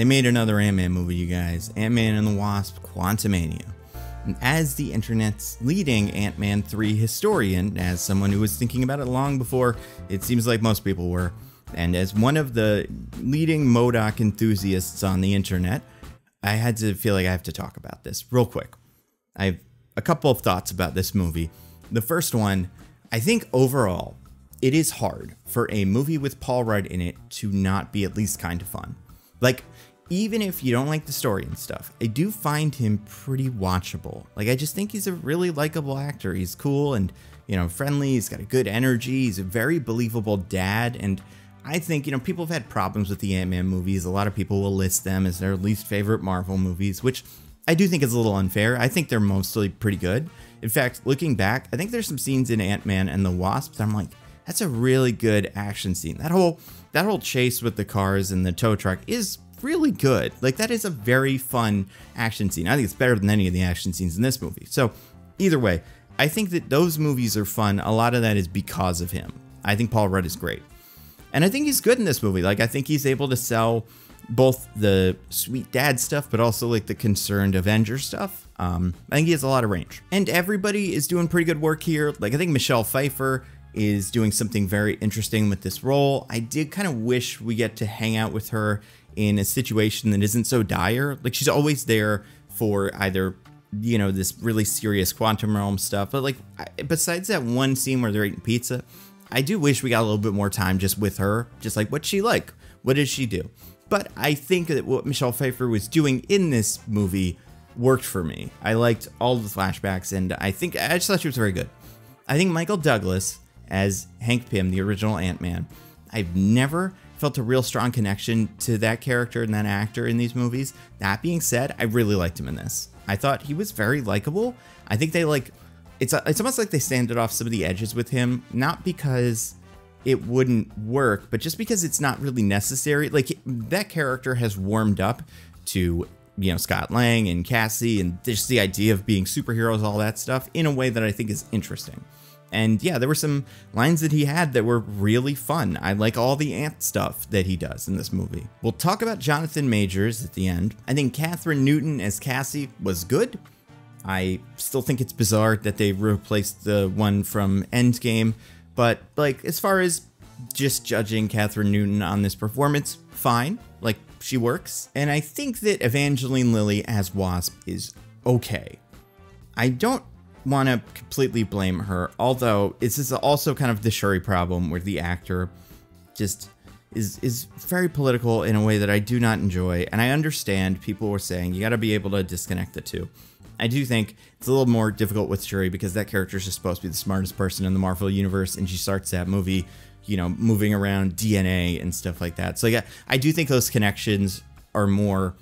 They made another Ant-Man movie, you guys. Ant-Man and the Wasp Quantumania. And as the internet's leading Ant-Man 3 historian, as someone who was thinking about it long before it seems like most people were, and as one of the leading MODOK enthusiasts on the internet, I had to feel like I have to talk about this real quick. I have a couple of thoughts about this movie. The first one, I think overall, it is hard for a movie with Paul Rudd in it to not be at least kind of fun. Like, even if you don't like the story and stuff, I do find him pretty watchable. Like, I just think he's a really likable actor. He's cool and, you know, friendly. He's got a good energy. He's a very believable dad. And I think, you know, people have had problems with the Ant-Man movies. A lot of people will list them as their least favorite Marvel movies, which I do think is a little unfair. I think they're mostly pretty good. In fact, looking back, I think there's some scenes in Ant-Man and the Wasp that I'm like, that's a really good action scene. That whole chase with the cars and the tow truck is really good. Like, that is a very fun action scene. I think it's better than any of the action scenes in this movie. So either way, I think that those movies are fun. A lot of that is because of him. I think Paul Rudd is great. And I think he's good in this movie. Like, I think he's able to sell both the sweet dad stuff, but also like the concerned Avenger stuff. I think he has a lot of range. And everybody is doing pretty good work here. Like, I think Michelle Pfeiffer is doing something very interesting with this role. I did kind of wish we get to hang out with her in a situation that isn't so dire. Like, she's always there for either, you know, this really serious quantum realm stuff, but like, besides that one scene where they're eating pizza, I do wish we got a little bit more time just with her. Just like, what's she like? What does she do? But I think that what Michelle Pfeiffer was doing in this movie worked for me. I liked all of the flashbacks, and I just thought she was very good. I think Michael Douglas as Hank Pym, the original Ant-Man, I've never felt a real strong connection to that character and that actor in these movies. That being said, I really liked him in this. I thought he was very likable. I think they it's almost like they sanded off some of the edges with him, not because it wouldn't work, but just because it's not really necessary. Like, that character has warmed up to, you know, Scott Lang and Cassie and just the idea of being superheroes, all that stuff, in a way that I think is interesting. And yeah, there were some lines that he had that were really fun. I like all the ant stuff that he does in this movie. We'll talk about Jonathan Majors at the end. I think Katherine Newton as Cassie was good. I still think it's bizarre that they replaced the one from Endgame, but like, as far as just judging Katherine Newton on this performance, fine. Like, she works. And I think that Evangeline Lilly as Wasp is okay. I don't want to completely blame her, although this is also kind of the Shuri problem where the actor just is very political in a way that I do not enjoy. And I understand people were saying you got to be able to disconnect the two. I do think it's a little more difficult with Shuri because that character is just supposed to be the smartest person in the Marvel universe, and she starts that movie, you know, moving around DNA and stuff like that. So yeah, I do think those connections are more,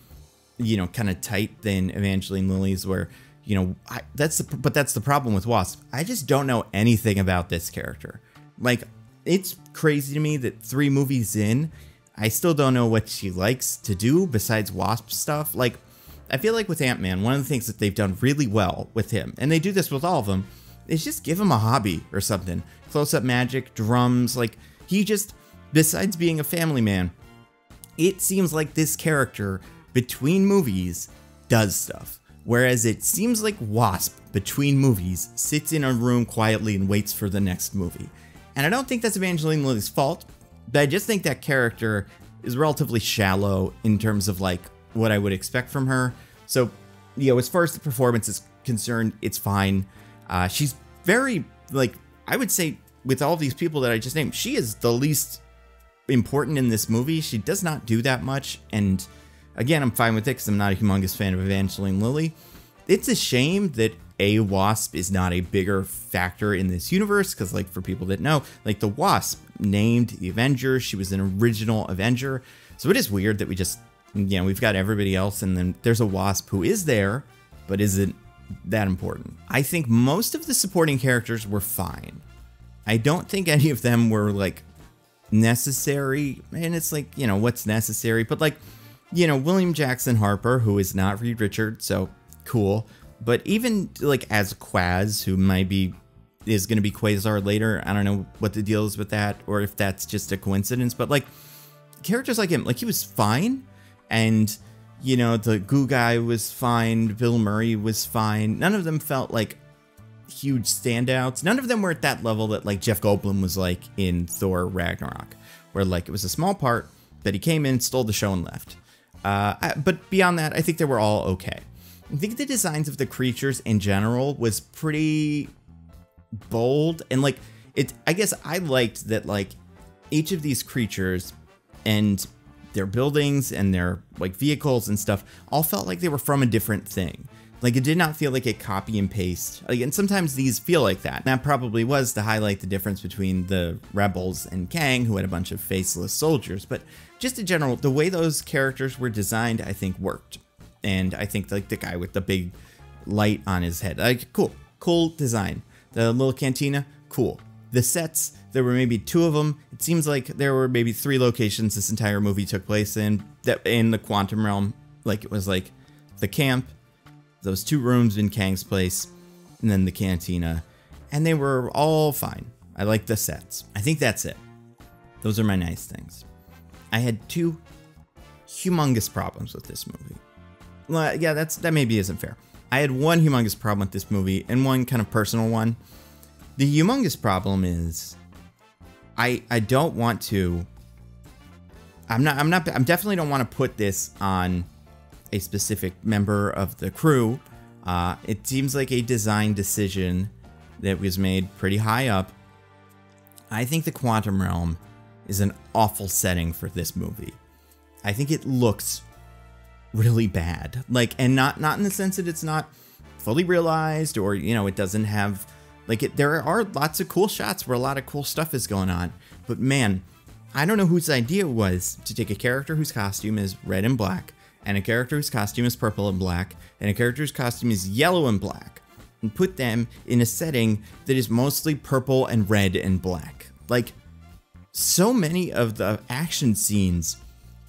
you know, kind of tight than Evangeline Lilly's, where, you know, that's the problem with Wasp. I just don't know anything about this character. Like, it's crazy to me that 3 movies in, I still don't know what she likes to do besides Wasp stuff. Like, I feel like with Ant-Man, one of the things that they've done really well with him, and they do this with all of them, is just give him a hobby or something. Close-up magic, drums, like, he just, besides being a family man, it seems like this character, between movies, does stuff. Whereas it seems like Wasp, between movies, sits in a room quietly and waits for the next movie. And I don't think that's Evangeline Lilly's fault, but I just think that character is relatively shallow in terms of, like, what I would expect from her. So, you know, as far as the performance is concerned, it's fine. She's very, like, I would say, with all these people that I just named, she is the least important in this movie. She does not do that much, and again, I'm fine with it because I'm not a humongous fan of Evangeline Lilly. It's a shame that a Wasp is not a bigger factor in this universe, because, like, for people that know, like, the Wasp named the Avengers, she was an original Avenger, so it is weird that we just, you know, we've got everybody else, and then there's a Wasp who is there, but isn't that important. I think most of the supporting characters were fine. I don't think any of them were, like, necessary, and it's like, you know, what's necessary, but, like, you know, William Jackson Harper, who is not Reed Richards, so cool, but even, like, as Quaz, who is going to be Quasar later, I don't know what the deal is with that, or if that's just a coincidence, but, like, characters like him, like, he was fine, And, you know, the goo guy was fine. Bill Murray was fine. None of them felt like huge standouts. None of them were at that level that like Jeff Goldblum was like in Thor Ragnarok, where like it was a small part that he came in, stole the show, and left. But beyond that, I think they were all okay. I think the designs of the creatures in general was pretty bold, and like I guess I liked that like each of these creatures and their buildings and their like vehicles and stuff all felt like they were from a different thing. Like it did not feel like a copy and paste. Like, and sometimes these feel like that. That probably was to highlight the difference between the rebels and Kang, who had a bunch of faceless soldiers. But just in general, the way those characters were designed, I think worked. And I think like the guy with the big light on his head, like cool design. The little cantina, cool. The sets, there were maybe 2 of them. It seems like there were maybe 3 locations this entire movie took place in, that in the quantum realm. Like it was like the camp, those 2 rooms in Kang's place, and then the cantina, and they were all fine. I like the sets. I think that's it. Those are my nice things. I had 2 humongous problems with this movie. Well, yeah, that maybe isn't fair. I had 1 humongous problem with this movie and 1 kind of personal one. The humongous problem is I don't want to. I'm definitely don't want to put this on a specific member of the crew. It seems like a design decision that was made pretty high up. I think the quantum realm is an awful setting for this movie. I think it looks really bad, like, and not in the sense that it's not fully realized, or you know, it doesn't have like it. There are lots of cool shots where a lot of cool stuff is going on, but man, I don't know whose idea it was to take a character whose costume is red and black, and a character whose costume is purple and black, and a character whose costume is yellow and black, and put them in a setting that is mostly purple and red and black. Like, so many of the action scenes,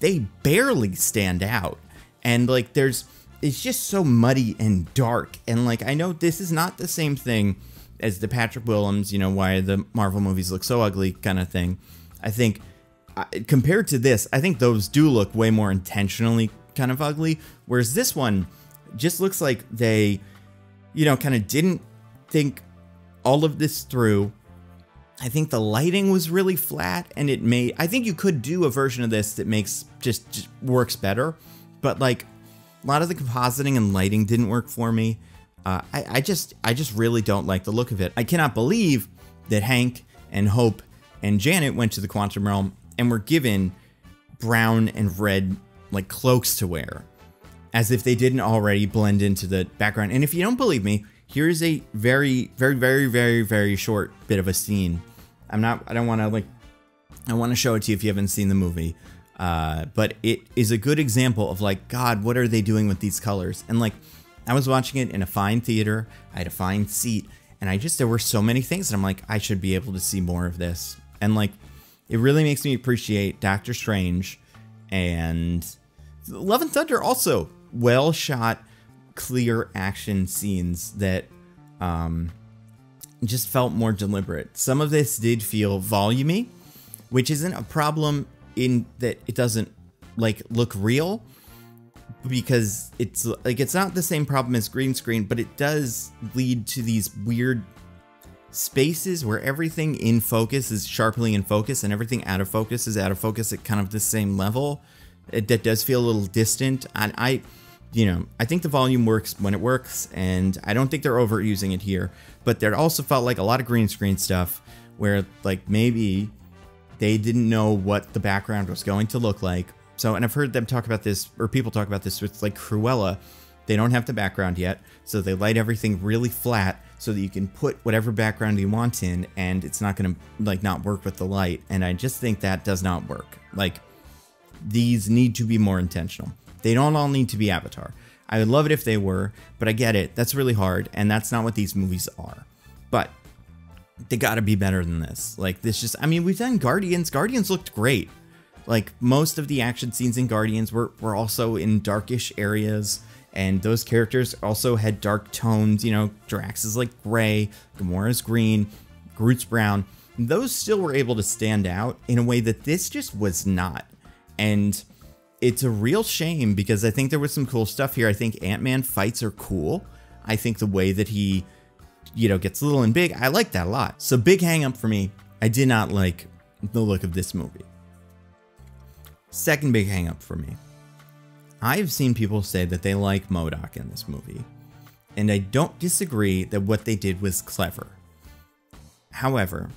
they barely stand out. And like, it's just so muddy and dark. And like, I know this is not the same thing as the Patrick Willems, you know, why the Marvel movies look so ugly kind of thing. I think compared to this, I think those do look way more intentionally kind of ugly. Whereas this one just looks like they, you know, kind of didn't think all of this through. I think the lighting was really flat, and I think you could do a version of this that makes just works better. But like, a lot of the compositing and lighting didn't work for me. I just really don't like the look of it. I cannot believe that Hank and Hope and Janet went to the quantum realm and were given brown and red like cloaks to wear, as if they didn't already blend into the background. And if you don't believe me, here's a very, very, very, very, very short bit of a scene. I want to show it to you if you haven't seen the movie. But it is a good example of like, God, what are they doing with these colors? And like, I was watching it in a fine theater. I had a fine seat, and there were so many things that I'm like, I should be able to see more of this. And like, it really makes me appreciate Doctor Strange, and Love and Thunder also well shot, clear action scenes that, just felt more deliberate. Some of this did feel volumey, which isn't a problem in that it doesn't like look real, because it's like, it's not the same problem as green screen, but it does lead to these weird spaces where everything in focus is sharply in focus and everything out of focus is out of focus at kind of the same level. That does feel a little distant. And I think the volume works when it works, and I don't think they're overusing it here. But there also felt like a lot of green screen stuff where like maybe they didn't know what the background was going to look like. So, and I've heard them talk about this, or people talk about this with like Cruella. They don't have the background yet, so they light everything really flat so that you can put whatever background you want in, and it's not going to like not work with the light. And I just think that does not work. Like, these need to be more intentional. They don't all need to be Avatar. I would love it if they were, but I get it. That's really hard, and that's not what these movies are. But they gotta be better than this. Like, this just, I mean, we've done Guardians. Guardians looked great. Like, most of the action scenes in Guardians were also in darkish areas, and those characters also had dark tones. You know, Drax is like gray, Gamora's green, Groot's brown. Those still were able to stand out in a way that this just was not. And it's a real shame because I think there was some cool stuff here. I think Ant-Man fights are cool. I think the way that he, gets little and big, I like that a lot. So big hang up for me, I did not like the look of this movie. Second big hang up for me. I've seen people say that they like MODOK in this movie, and I don't disagree that what they did was clever. However,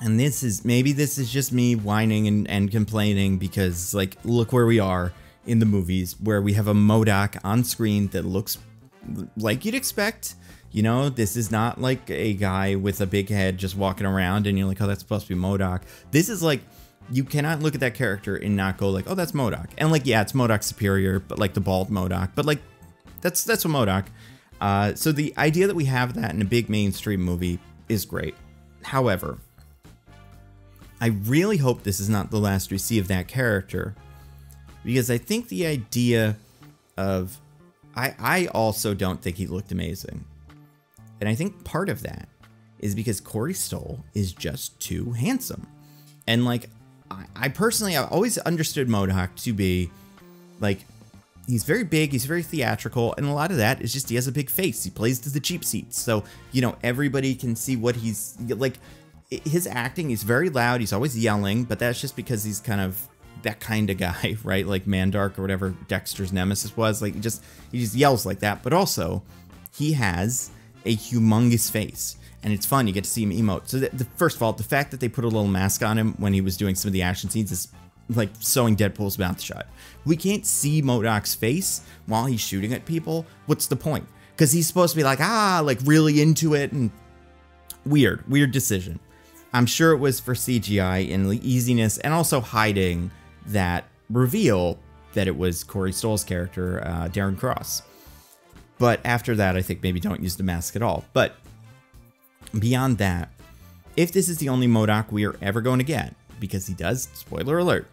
and this is just me whining and complaining because, like, look where we are in the movies where we have a MODOK on screen that looks like you'd expect. This is not like a guy with a big head just walking around and you're like, oh, that's supposed to be MODOK. This is like, you cannot look at that character and not go like, oh, that's MODOK. And like, yeah, it's MODOK superior, but like the bald MODOK. But like, that's what MODOK. So the idea that we have that in a big mainstream movie is great. However, I really hope this is not the last we see of that character, because I think the idea of, I also don't think he looked amazing. And I think part of that is because Corey Stoll is just too handsome. And like, I personally, I've always understood MODOK to be like, he's very big, he's very theatrical, and a lot of that is just he has a big face. He plays to the cheap seats. So, everybody can see what he's like. His acting is very loud. He's always yelling, but that's just because he's kind of that kind of guy, right? Like Mandark or whatever Dexter's nemesis was. Like he just yells like that. But also, he has a humongous face, and it's fun. You get to see him emote. So first of all, the fact that they put a little mask on him when he was doing some of the action scenes is like sewing Deadpool's mouth shut. We can't see MODOK's face while he's shooting at people. What's the point? Because he's supposed to be like, like really into it, and weird decision. I'm sure it was for CGI and the easiness, and also hiding that reveal that it was Corey Stoll's character, Darren Cross. But after that, I think maybe don't use the mask at all. But beyond that, if this is the only MODOK we are ever going to get, because he does, spoiler alert,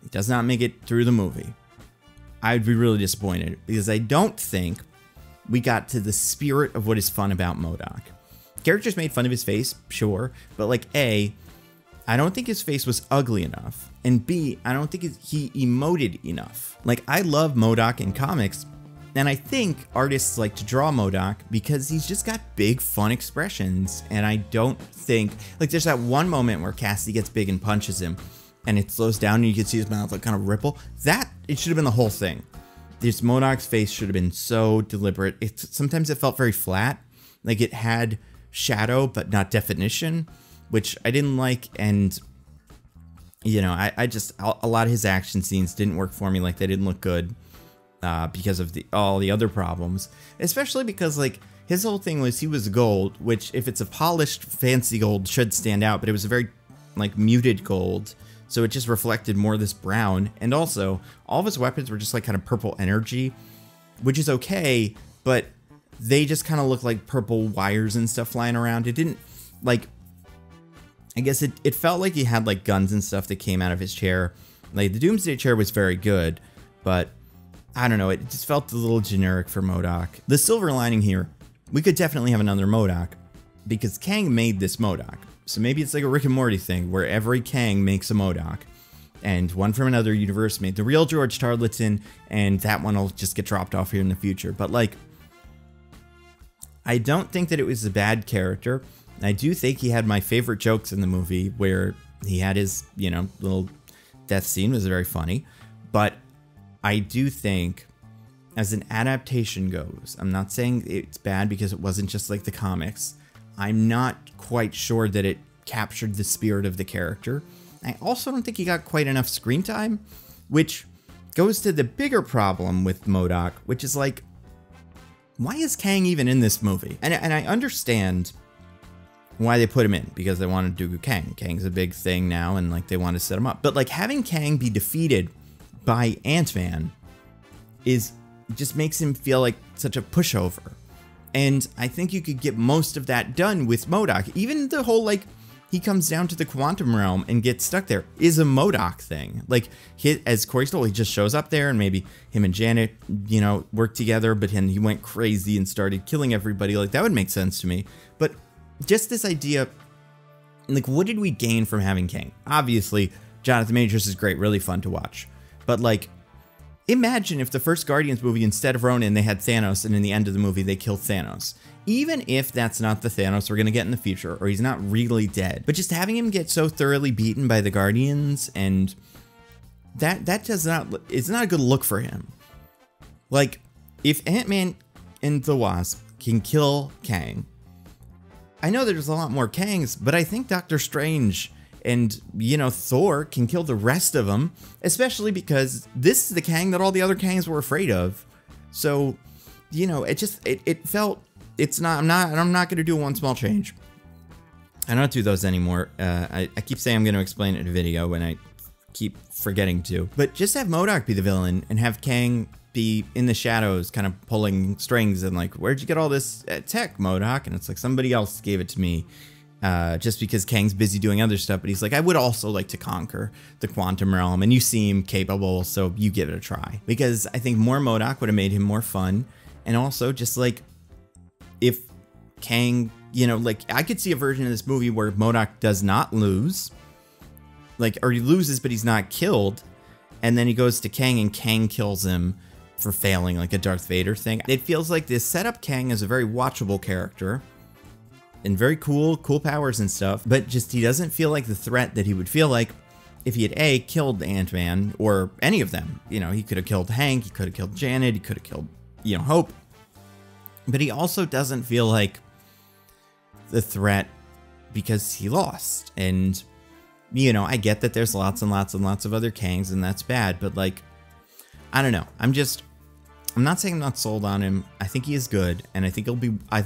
he does not make it through the movie, I'd be really disappointed, because I don't think we got to the spirit of what is fun about MODOK. Characters made fun of his face, sure, but like A, I don't think his face was ugly enough, and B, I don't think he emoted enough. Like, I love MODOK in comics, and I think artists like to draw MODOK because he's just got big, fun expressions, and I don't think, like, there's that one moment where Cassidy gets big and punches him, and it slows down and you can see his mouth like kind of ripple. It should have been the whole thing. This MODOK's face should have been so deliberate. Sometimes it felt very flat, like it had shadow but not definition, which I didn't like. And I just, a lot of his action scenes didn't work for me. Like, they didn't look good because of all the other problems, especially because like his whole thing was he was gold, which if it's a polished fancy gold should stand out, but it was a very like muted gold, so it just reflected more of this brown. And also all of his weapons were just like kind of purple energy, which is okay, but they just kind of look like purple wires and stuff flying around. It didn't, like, I guess it felt like he had like guns and stuff that came out of his chair. Like, the Doomsday chair was very good, but I don't know, it just felt a little generic for MODOK. The silver lining here, we could definitely have another MODOK, because Kang made this MODOK. So maybe it's like a Rick and Morty thing where every Kang makes a MODOK, and one from another universe made the real George Tarleton, and that one will just get dropped off here in the future. But like, I don't think that it was a bad character. I do think he had my favorite jokes in the movie, where he had his, little death scene was very funny. But I do think, as an adaptation goes, I'm not saying it's bad because it wasn't just like the comics. I'm not quite sure that it captured the spirit of the character. I also don't think he got quite enough screen time, which goes to the bigger problem with MODOK, which is like, why is Kang even in this movie? And I understand why they put him in, because they wanted to do Kang. Kang's a big thing now, and like they want to set him up. But like, having Kang be defeated by Ant-Man just makes him feel like such a pushover. And I think you could get most of that done with MODOK. Even the whole like, he comes down to the quantum realm and gets stuck there is a MODOK thing. Like, as Corey Stoll, he just shows up there, and maybe him and Janet, work together, but then he went crazy and started killing everybody. Like, that would make sense to me. But just this idea, like, what did we gain from having Kang? Obviously, Jonathan Majors is great, really fun to watch. But like, imagine if the first Guardians movie, instead of Ronan, they had Thanos, and in the end of the movie, they killed Thanos. Even if that's not the Thanos we're gonna get in the future, or he's not really dead, but just having him get so thoroughly beaten by the Guardians, and it's not a good look for him. Like, if Ant-Man and the Wasp can kill Kang, I know there's a lot more Kangs, but I think Doctor Strange and, you know, Thor can kill the rest of them, especially because this is the Kang that all the other Kangs were afraid of. So, you know, it felt, I'm not going to do one small change. I don't do those anymore. I keep saying I'm going to explain it in a video and I keep forgetting to. But just have MODOK be the villain and have Kang be in the shadows kind of pulling strings and like, where'd you get all this tech, MODOK? And it's like, somebody else gave it to me. Just because Kang's busy doing other stuff, but he's like, I would also like to conquer the quantum realm, and you seem capable, so you give it a try. Because I think more MODOK would have made him more fun, and also just like, if Kang, you know, like, I could see a version of this movie where MODOK does not lose, like, or he loses but he's not killed, and then he goes to Kang and Kang kills him for failing, like a Darth Vader thing. It feels like this set up Kang as a very watchable character, and very cool powers and stuff, but just he doesn't feel like the threat that he would feel like if he had killed Ant-Man or any of them. You know, he could have killed Hank, he could have killed Janet, he could have killed, you know, Hope. But he also doesn't feel like the threat because he lost. And, you know, I get that there's lots and lots and lots of other Kangs, and that's bad, but like, I don't know. I'm not saying I'm not sold on him. I think he is good, and I think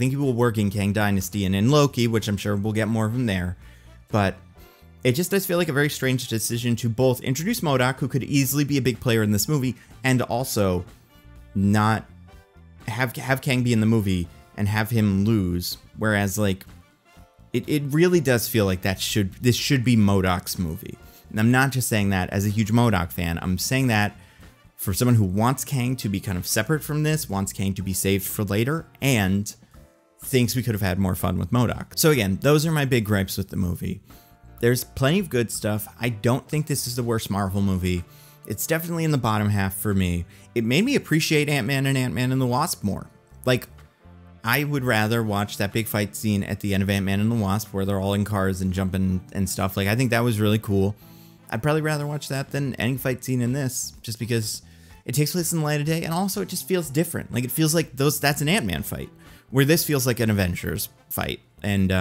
he will work in Kang Dynasty and in Loki, which I'm sure we'll get more of him there. But it just does feel like a very strange decision to both introduce MODOK, who could easily be a big player in this movie, and also not have Kang be in the movie and have him lose. Whereas, like, it really does feel like this should be MODOK's movie. And I'm not just saying that as a huge MODOK fan. I'm saying that for someone who wants Kang to be kind of separate from this, wants Kang to be saved for later, and thinks we could have had more fun with MODOK. So again, those are my big gripes with the movie. There's plenty of good stuff. I don't think this is the worst Marvel movie. It's definitely in the bottom half for me. It made me appreciate Ant-Man and the Wasp more. Like, I would rather watch that big fight scene at the end of Ant-Man and the Wasp where they're all in cars and jumping and stuff. Like, I think that was really cool. I'd probably rather watch that than any fight scene in this, just because it takes place in the light of day, and also it just feels different. Like, it feels like that's an Ant-Man fight, where this feels like an Avengers fight. And,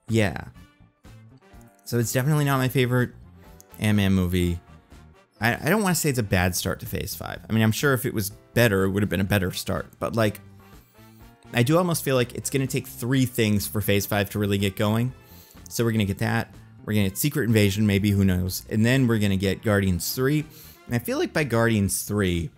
yeah. So it's definitely not my favorite Ant-Man movie. I don't want to say it's a bad start to Phase 5. I mean, I'm sure if it was better, it would have been a better start. But, like, I do almost feel like it's going to take 3 things for Phase 5 to really get going. So we're going to get that. We're going to get Secret Invasion, maybe, who knows. And then we're going to get Guardians 3. And I feel like by Guardians 3,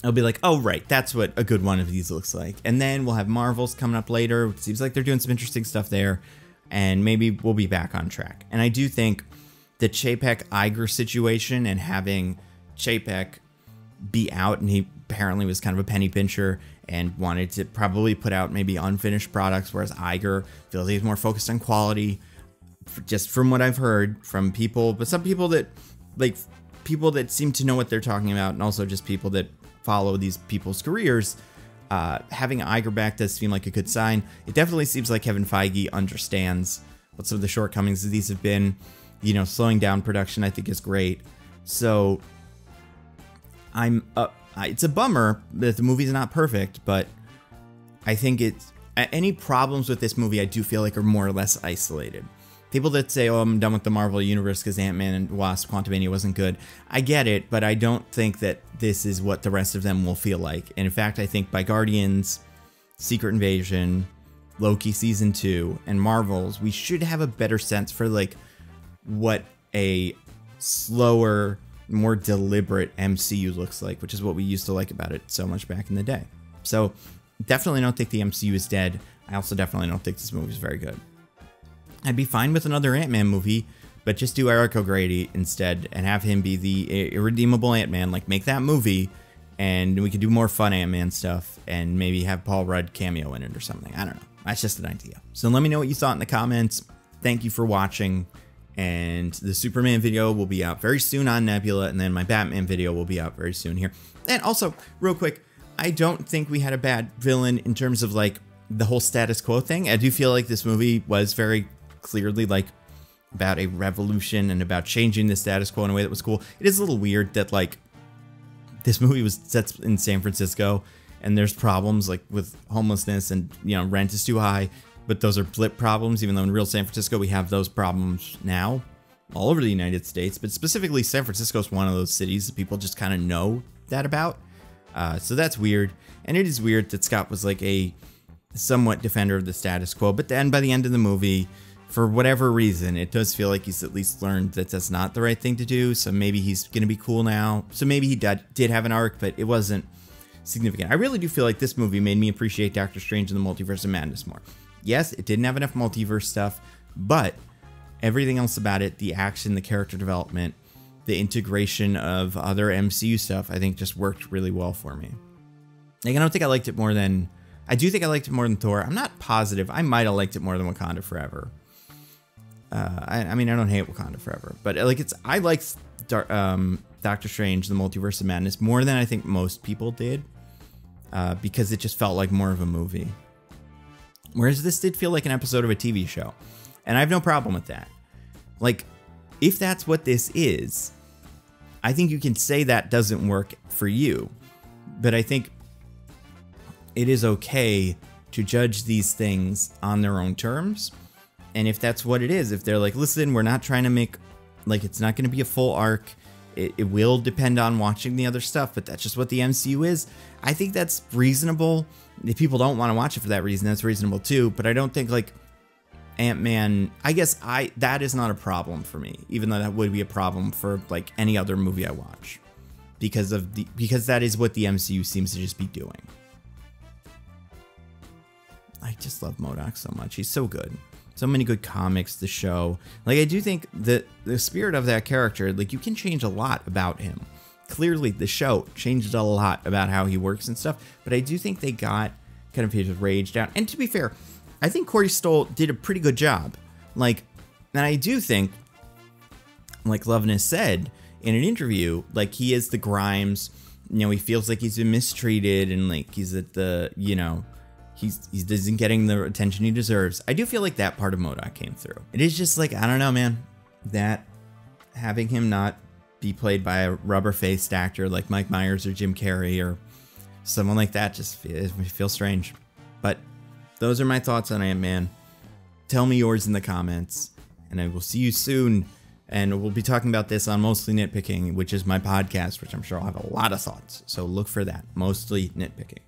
I'll be like, oh, right, that's what a good one of these looks like. And then we'll have Marvels coming up later. It seems like they're doing some interesting stuff there. And maybe we'll be back on track. And I do think the Chapek-Iger situation and having Chapek be out, and he apparently was kind of a penny pincher and wanted to probably put out maybe unfinished products, whereas Iger feels he's more focused on quality, just from what I've heard from people, but some people that, like, people that seem to know what they're talking about, and also just people that follow these people's careers. Having Iger back does seem like a good sign. It definitely seems like Kevin Feige understands what some of the shortcomings of these have been. You know, slowing down production, I think, is great. So it's a bummer that the movie's not perfect, but I think any problems with this movie, I do feel like, are more or less isolated. People that say, oh, I'm done with the Marvel Universe because Ant-Man and Wasp Quantumania wasn't good. I get it, but I don't think that this is what the rest of them will feel like. And in fact, I think by Guardians, Secret Invasion, Loki Season 2, and Marvels, we should have a better sense for, like, what a slower, more deliberate MCU looks like, which is what we used to like about it so much back in the day. So definitely don't think the MCU is dead. I also definitely don't think this movie is very good. I'd be fine with another Ant-Man movie, but just do Eric O'Grady instead and have him be the irredeemable Ant-Man. Like, make that movie, and we could do more fun Ant-Man stuff, and maybe have Paul Rudd cameo in it or something. I don't know. That's just an idea. So let me know what you thought in the comments. Thank you for watching, And the Superman video will be out very soon on Nebula, and then my Batman video will be out very soon here. And also, real quick, I don't think we had a bad villain in terms of like the whole status quo thing. I do feel like this movie was very clearly like about a revolution and about changing the status quo in a way that was cool. It is a little weird that like this movie was set in San Francisco and there's problems like with homelessness and, you know, rent is too high, but those are blip problems, even though in real San Francisco we have those problems now all over the United States. But specifically, San Francisco is one of those cities that people just kind of know that about. So that's weird. And it is weird that Scott was like a somewhat defender of the status quo. But then by the end of the movie, for whatever reason, it does feel like he's at least learned that that's not the right thing to do. So maybe he's going to be cool now. So maybe he did have an arc, but it wasn't significant. I really do feel like this movie made me appreciate Doctor Strange and the Multiverse of Madness more. Yes, it didn't have enough multiverse stuff, but everything else about it, the action, the character development, the integration of other MCU stuff, I think just worked really well for me. Like, I don't think I liked it more than... I do think I liked it more than Thor. I'm not positive. I might have liked it more than Wakanda Forever. I mean, I don't hate Wakanda Forever, but like I liked Doctor Strange, the Multiverse of Madness more than I think most people did, because it just felt like more of a movie. Whereas this did feel like an episode of a TV show. And I have no problem with that. Like, if that's what this is, I think you can say that doesn't work for you. But I think it is okay to judge these things on their own terms. And if that's what it is, if they're like, listen, we're not trying to make, like, it's not going to be a full arc. It will depend on watching the other stuff, but that's just what the MCU is. I think that's reasonable. If people don't want to watch it for that reason, that's reasonable too. But I don't think like Ant-Man, I guess that is not a problem for me, even though that would be a problem for like any other movie I watch, because that is what the MCU seems to just be doing. I just love MODOK so much. He's so good. So many good comics, the show. Like, I do think that the spirit of that character, like, you can change a lot about him. Clearly, the show changed a lot about how he works and stuff, but I do think they got kind of his rage down. And to be fair, I think Corey Stoll did a pretty good job. Like, and I do think, like Loveness said in an interview, like, he is the Grimes, you know, he feels like he's been mistreated and, like, he's at the, you know, he isn't getting the attention he deserves. I do feel like that part of MODOK came through. It is just like, I don't know, man, that having him not be played by a rubber-faced actor like Mike Myers or Jim Carrey or someone like that just feels strange. But those are my thoughts on Ant-Man. Tell me yours in the comments, and I will see you soon. And we'll be talking about this on Mostly Nitpicking, which is my podcast, which I'm sure I'll have a lot of thoughts. So look for that. Mostly Nitpicking.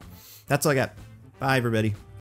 That's all I got. Bye, everybody.